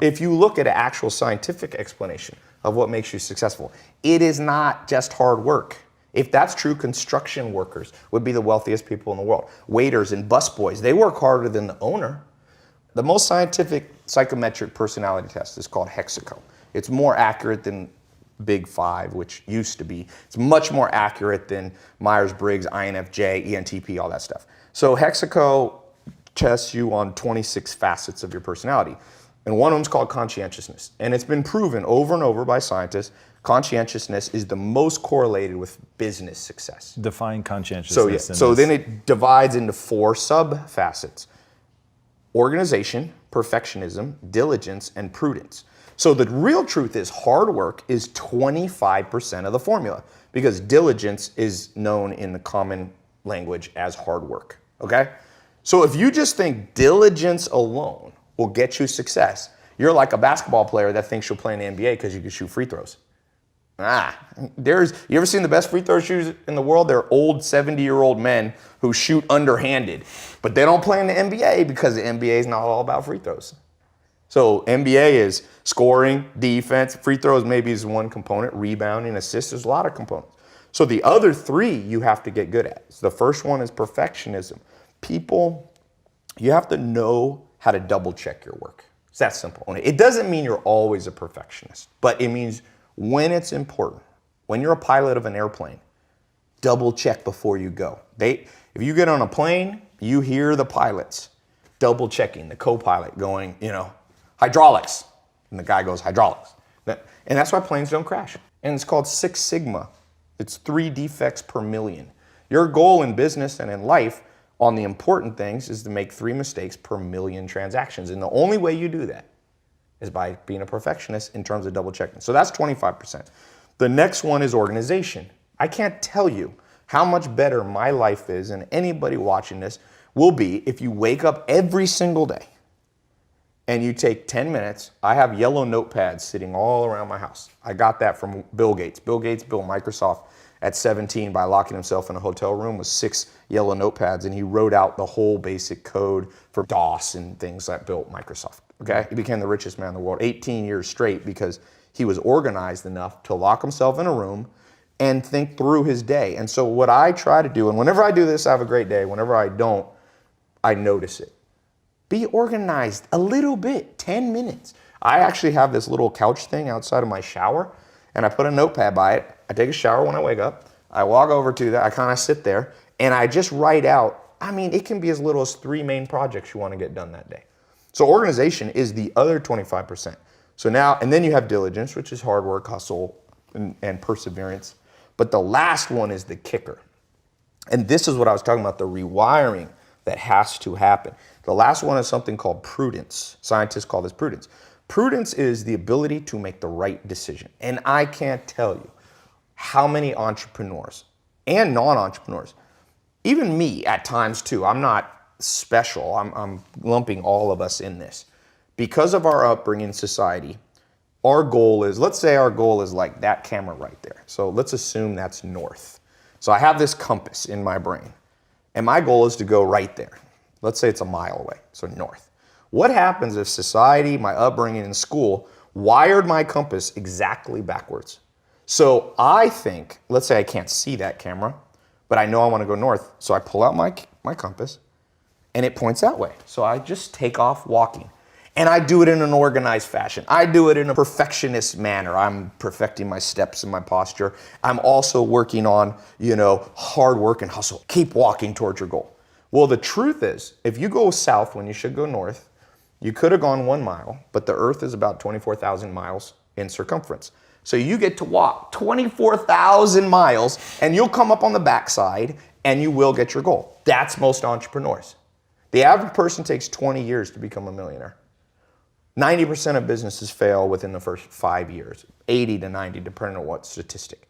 If you look at an actual scientific explanation of what makes you successful, it is not just hard work. If that's true, construction workers would be the wealthiest people in the world. Waiters and busboys, they work harder than the owner. The most scientific psychometric personality test is called Hexaco. It's more accurate than Big Five, which used to be. It's much more accurate than Myers-Briggs, INFJ, ENTP, all that stuff. So Hexaco tests you on 26 facets of your personality. And one of them is called conscientiousness. And it's been proven over and over by scientists, conscientiousness is the most correlated with business success. Define conscientiousness. So then it divides into 4 sub-facets. Organization, perfectionism, diligence, and prudence. So the real truth is hard work is 25% of the formula because diligence is known in the common language as hard work, okay? So if you just think diligence alone will get you success, you're like a basketball player that thinks you'll play in the NBA because you can shoot free throws. You ever seen the best free throw shooters in the world? They're old 70-year-old men who shoot underhanded, but they don't play in the NBA because the NBA is not all about free throws. So NBA is scoring, defense, free throws maybe is one component, rebounding, assists, there's a lot of components. So the other 3 you have to get good at. So the first one is perfectionism. People, you have to know how to double check your work. It's that simple. It doesn't mean you're always a perfectionist, but it means when it's important, when you're a pilot of an airplane, double check before you go. If you get on a plane, you hear the pilots double checking, the co-pilot going, hydraulics. And the guy goes, hydraulics. And that's why planes don't crash. And it's called 6 Sigma. It's 3 defects per million. Your goal in business and in life on the important things is to make 3 mistakes per million transactions. And the only way you do that is by being a perfectionist in terms of double checking. So that's 25%. The next one is organization. I can't tell you how much better my life is and anybody watching this will be if you wake up every single day and you take 10 minutes. I have yellow notepads sitting all around my house. I got that from Bill Gates. Bill Gates built Microsoft at 17 by locking himself in a hotel room with 6 yellow notepads, and he wrote out the whole basic code for DOS and things that built Microsoft. Okay, he became the richest man in the world 18 years straight because he was organized enough to lock himself in a room and think through his day. And so what I try to do, and whenever I do this, I have a great day. Whenever I don't, I notice it. Be organized a little bit, 10 minutes. I actually have this little couch thing outside of my shower, and I put a notepad by it. I take a shower when I wake up. I walk over to that. I kind of sit there, and I just write out, it can be as little as 3 main projects you want to get done that day. So organization is the other 25%. So now, and then you have diligence, which is hard work, hustle, and perseverance. But the last one is the kicker. And this is what I was talking about, the rewiring that has to happen. The last one is something called prudence. Scientists call this prudence. Prudence is the ability to make the right decision. And I can't tell you how many entrepreneurs and non-entrepreneurs, even me at times too, I'm not special, I'm lumping all of us in this. Because of our upbringing in society, our goal is, let's say our goal is like that camera right there. So let's assume that's north. So I have this compass in my brain, and my goal is to go right there. Let's say it's a mile away, so north. What happens if society, my upbringing in school, wired my compass exactly backwards? So I think, let's say I can't see that camera, but I know I want to go north, so I pull out my compass, and it points that way. So I just take off walking. And I do it in an organized fashion. I do it in a perfectionist manner. I'm perfecting my steps and my posture. I'm also working on, hard work and hustle. Keep walking towards your goal. Well, the truth is, if you go south when you should go north, you could have gone 1 mile, but the earth is about 24,000 miles in circumference. So you get to walk 24,000 miles and you'll come up on the backside and you will get your goal. That's most entrepreneurs. The average person takes 20 years to become a millionaire. 90% of businesses fail within the first 5 years, 80 to 90, depending on what statistic.